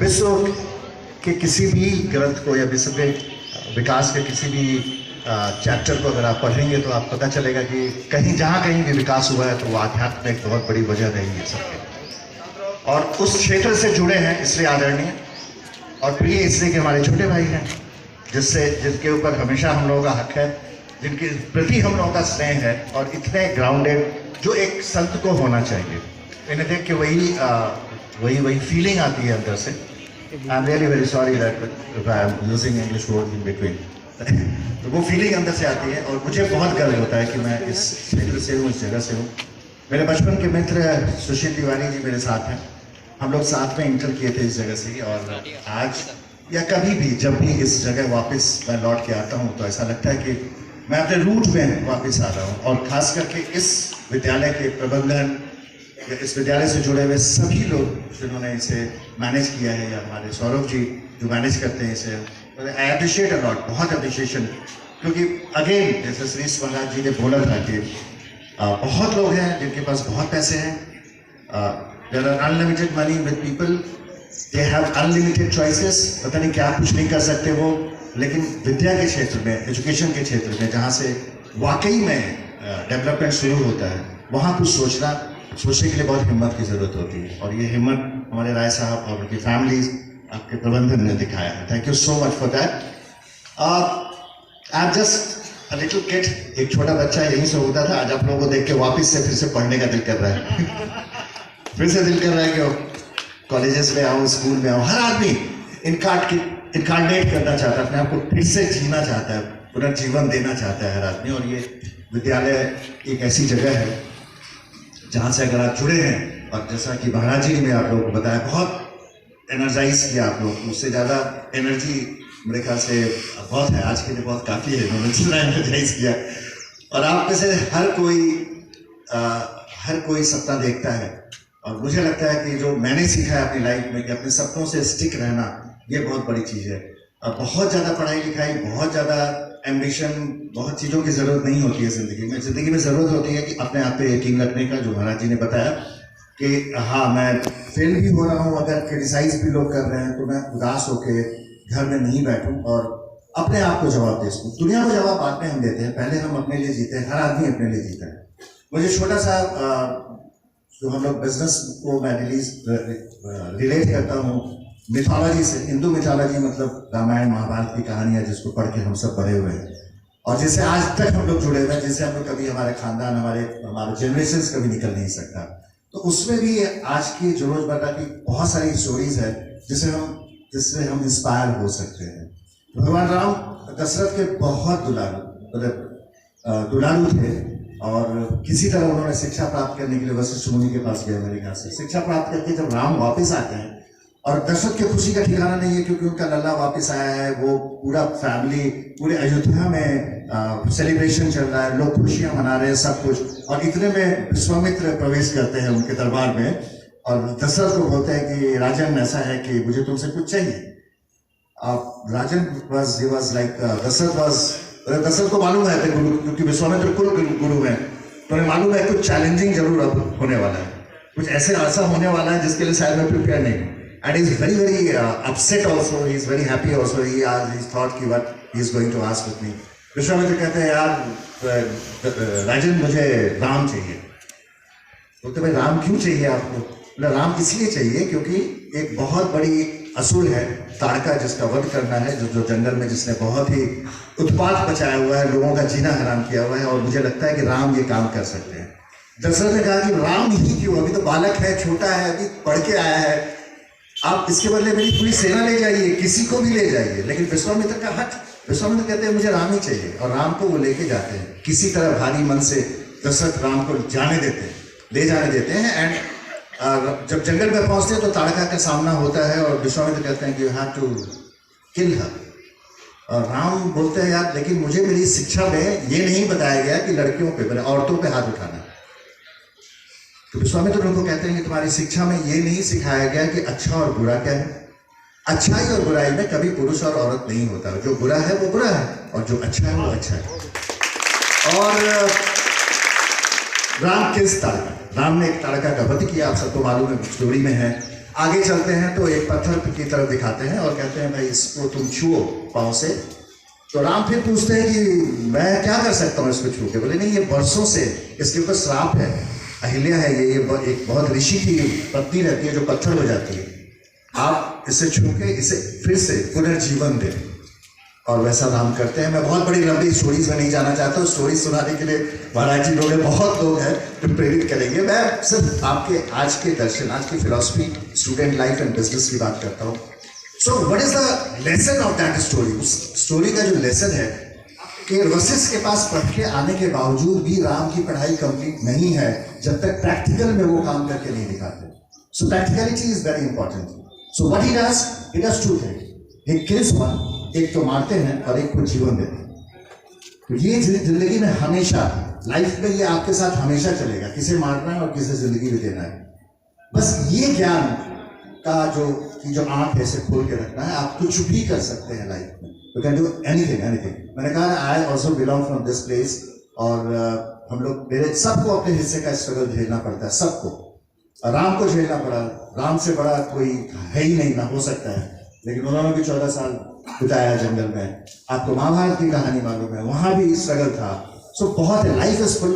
विश्व के किसी भी ग्रंथ को या विश्व के विकास के किसी भी चैप्टर को अगर आप पढ़ेंगे तो आप पता चलेगा कि कहीं भी विकास हुआ है तो वो आध्यात्म एक बहुत बड़ी वजह रही है सबके, और उस क्षेत्र से जुड़े हैं इसलिए आदरणीय और प्रिय, इसलिए कि हमारे छोटे भाई हैं जिनके ऊपर हमेशा हम लोगों का हक है, जिनके प्रति हम लोगों का स्नेह है, और इतने ग्राउंडेड जो एक संत को होना चाहिए। इन्हें देख के वही फीलिंग आती है अंदर से। I am really very sorry that I am using English word in between. तो वो फीलिंग अंदर से आती है और मुझे बहुत गर्व होता है कि मैं इस क्षेत्र से हूँ, इस जगह से हूँ। मेरे बचपन के मित्र सुशील तिवारी जी मेरे साथ हैं, हम लोग साथ में इंटर किए थे इस जगह से, और आज या कभी भी जब भी इस जगह वापस मैं लौट के आता हूँ तो ऐसा लगता है कि मैं अपने रूट में वापस आ रहा हूँ। और खास करके इस विद्यालय के प्रबंधन, इस विद्यालय से जुड़े हुए सभी लोग जिन्होंने इसे मैनेज किया है, या हमारे सौरभ जी जो मैनेज करते हैं इसे, आई अप्रिशिएट अ लॉट, बहुत अप्रिशिएशन। क्योंकि अगेन जैसे श्री स्वराज जी ने बोला था कि बहुत लोग हैं जिनके पास बहुत पैसे हैं, there are unlimited money with people, they have unlimited choices, पता नहीं क्या कुछ नहीं कर सकते वो, लेकिन विद्या के क्षेत्र में, एजुकेशन के क्षेत्र में जहाँ से वाकई में डेवलपमेंट शुरू होता है, वहाँ कुछ सोचने के लिए बहुत हिम्मत की ज़रूरत होती है, और ये हिम्मत हमारे राय साहब और उनकी फैमिली, आपके प्रबंधन ने दिखाया है। Thank you so much for that. I am just a little kid, एक छोटा बच्चा यहीं से होता था, आज आप लोगों को देख के वापस से फिर से पढ़ने का दिल कर रहा है फिर से दिल कर रहा है कि कॉलेजेस में आऊँ, स्कूल में आऊँ। हर आदमी इनकार्नेट करना चाहता है, अपने आप को फिर से जीना चाहता है, पुनर्जीवन देना चाहता है हर आदमी। और ये विद्यालय एक ऐसी जगह है जहाँ से अगर आप जुड़े हैं, और जैसा कि महाराज जी ने आप लोगों को बताया, बहुत एनर्जाइज किया आप लोग, उससे ज़्यादा एनर्जी मेरे ख्याल से बहुत है, आज के लिए बहुत काफ़ी है, उन्होंने जितना एनर्जाइज किया। और आप में से हर कोई सपना देखता है, और मुझे लगता है कि जो मैंने सीखा है अपनी लाइफ में कि अपने सपनों से स्टिक रहना, ये बहुत बड़ी चीज़ है। बहुत ज़्यादा पढ़ाई लिखाई, बहुत ज़्यादा एम्बिशन, बहुत चीज़ों की ज़रूरत नहीं होती है ज़िंदगी में ज़रूरत होती है कि अपने आप पे यकीन रखने का, जो महाराज जी ने बताया कि हाँ मैं फेल भी हो रहा हूँ, अगर क्रिटिसाइज भी लोग कर रहे हैं तो मैं उदास होकर घर में नहीं बैठूँ और अपने आप को जवाब दे सकूँ। दुनिया को जवाब बाद में हम देते हैं, पहले हम अपने लिए जीते हैं, हर आदमी अपने लिए जीता है। मुझे छोटा सा जो हम लोग बिजनेस को मैं रिलेट करता हूँ मिथोलॉजी से, हिंदू मिथोलॉजी मतलब रामायण महाभारत की कहानियाँ जिसको पढ़ के हम सब बड़े हुए हैं, और जिससे आज तक हम लोग जुड़े हुए हैं, जिससे हम लोग कभी हमारे खानदान, हमारे जनरेशन कभी निकल नहीं सकता। तो उसमें भी आज की जो रोजमर्रा की बहुत सारी स्टोरीज है जिससे हम इंस्पायर हो सकते हैं। भगवान राम दशरथ के बहुत दुलारू थे, और किसी तरह उन्होंने शिक्षा प्राप्त करने के लिए वशिष्ठ मुनि के पास गए मेरे ख्याल से। शिक्षा प्राप्त करके जब राम वापस आते हैं, और दशरथ के खुशी का ठिकाना नहीं है क्योंकि उनका लल्ला वापस आया है, वो पूरा फैमिली, पूरे अयोध्या में सेलिब्रेशन चल रहा है, लोग खुशियां मना रहे हैं, सब कुछ। और इतने में विश्वामित्र प्रवेश करते हैं उनके दरबार में, और दशरथ को बोलते हैं कि राजन ऐसा है कि मुझे तुमसे कुछ चाहिए। राजन वाज लाइक दशरथ को मालूम है क्योंकि विश्वामित्र कुल गुरु है, तो उन्हें मालूम है कुछ चैलेंजिंग जरूर अब होने वाला है, कुछ ऐसा होने वाला है जिसके लिए शायद मैं प्रिपेयर नहीं हूँ। And he's very upset also. He's very happy also. He thought कि what he is going to ask with me. Vishwamitra कहते हैं यार राजन मुझे राम चाहिए। बोलते भाई राम क्यों चाहिए आपको? बोला राम इसलिए चाहिए क्योंकि एक बहुत बड़ी असुर है ताड़का, जिसका वध करना है, जो जंगल में जिसने बहुत ही उत्पात मचाया हुआ है, लोगों का जीना हराम किया हुआ है, और मुझे लगता है कि राम ये काम कर सकते हैं। दशरथ ने कहा कि राम ही क्यों, अभी तो बालक है, छोटा है, अभी पढ़ के आया है, आप इसके बदले मेरी पूरी सेना ले जाइए, किसी को भी ले जाइए। लेकिन विश्वामित्र का हट, विश्वामित्र कहते हैं मुझे राम ही चाहिए, और राम को वो लेके जाते हैं। किसी तरह भारी मन से दशरथ राम को ले जाने देते हैं। एंड जब जंगल में पहुंचते हैं तो ताड़का का सामना होता है, और विश्वामित्र कहते हैं कि यू हैव टू किल हर। और राम बोलते हैं यार लेकिन मुझे मेरी शिक्षा में ये नहीं बताया गया कि लड़कियों पे, औरतों पे हाथ उठाना। तो विश्वामित्र उनको कहते हैं कि तुम्हारी शिक्षा में ये नहीं सिखाया गया कि अच्छा और बुरा क्या है। अच्छाई और बुराई में कभी पुरुष और औरत नहीं होता, जो बुरा है वो बुरा है, और जो अच्छा है वो अच्छा है। और राम किस ताड़का, राम ने एक ताड़का का वध किया, आप सबको मालूम है, स्टोरी में है। आगे चलते हैं तो एक पत्थर की तरफ दिखाते हैं और कहते हैं भाई इसको तुम छुओ पाँव से। तो राम फिर पूछते हैं कि मैं क्या कर सकता हूँ इसको छू के? बोले नहीं, ये वर्षों से इसके ऊपर श्राप है, अहिल्या है ये एक बहुत ऋषि की पत्नी रहती है जो पत्थर हो जाती है, आप इसे छू के इसे फिर से पुनर्जीवन दें। और वैसा राम करते हैं। मैं बहुत बड़ी लंबी स्टोरीज में नहीं जाना चाहता हूँ, स्टोरी सुनाने के लिए महाराज जी लोग हैं, बहुत लोग हैं जो प्रेरित करेंगे। मैं सिर्फ आपके आज के दर्शन, आज की philosophy, student life and business की बात करता हूँ। So what is the lesson of that story? उस स्टोरी का जो लेसन है कि वशिष्ठ के पास पढ़ के आने के बावजूद भी राम की पढ़ाई कंप्लीट नहीं है जब तक प्रैक्टिकल में वो काम करके नहीं दिखाते। So practicality is very important. So what he does two things, he kills one, एक तो मारते हैं और एक को जीवन देते हैं। तो ये जिंदगी में हमेशा, लाइफ में ये आपके साथ हमेशा चलेगा, किसे मारना है और किसे जिंदगी भी देना है। बस ये ज्ञान का जो आंख ऐसे खोल के रखना है, आप कुछ भी कर सकते हैं लाइफ में। You can do anything. मैंने कहा I also belong from this place, और हम लोग, मेरे सबको अपने हिस्से का स्ट्रगल झेलना पड़ता है, सबको। राम को झेलना पड़ा, राम से बड़ा कोई है ही नहीं, ना हो सकता है, लेकिन उन्होंने भी 14 साल बिताया जंगल में। आपको महाभारत की कहानी मालूम है, वहां भी स्ट्रगल था। सो बहुत है, लाइफ इज फुल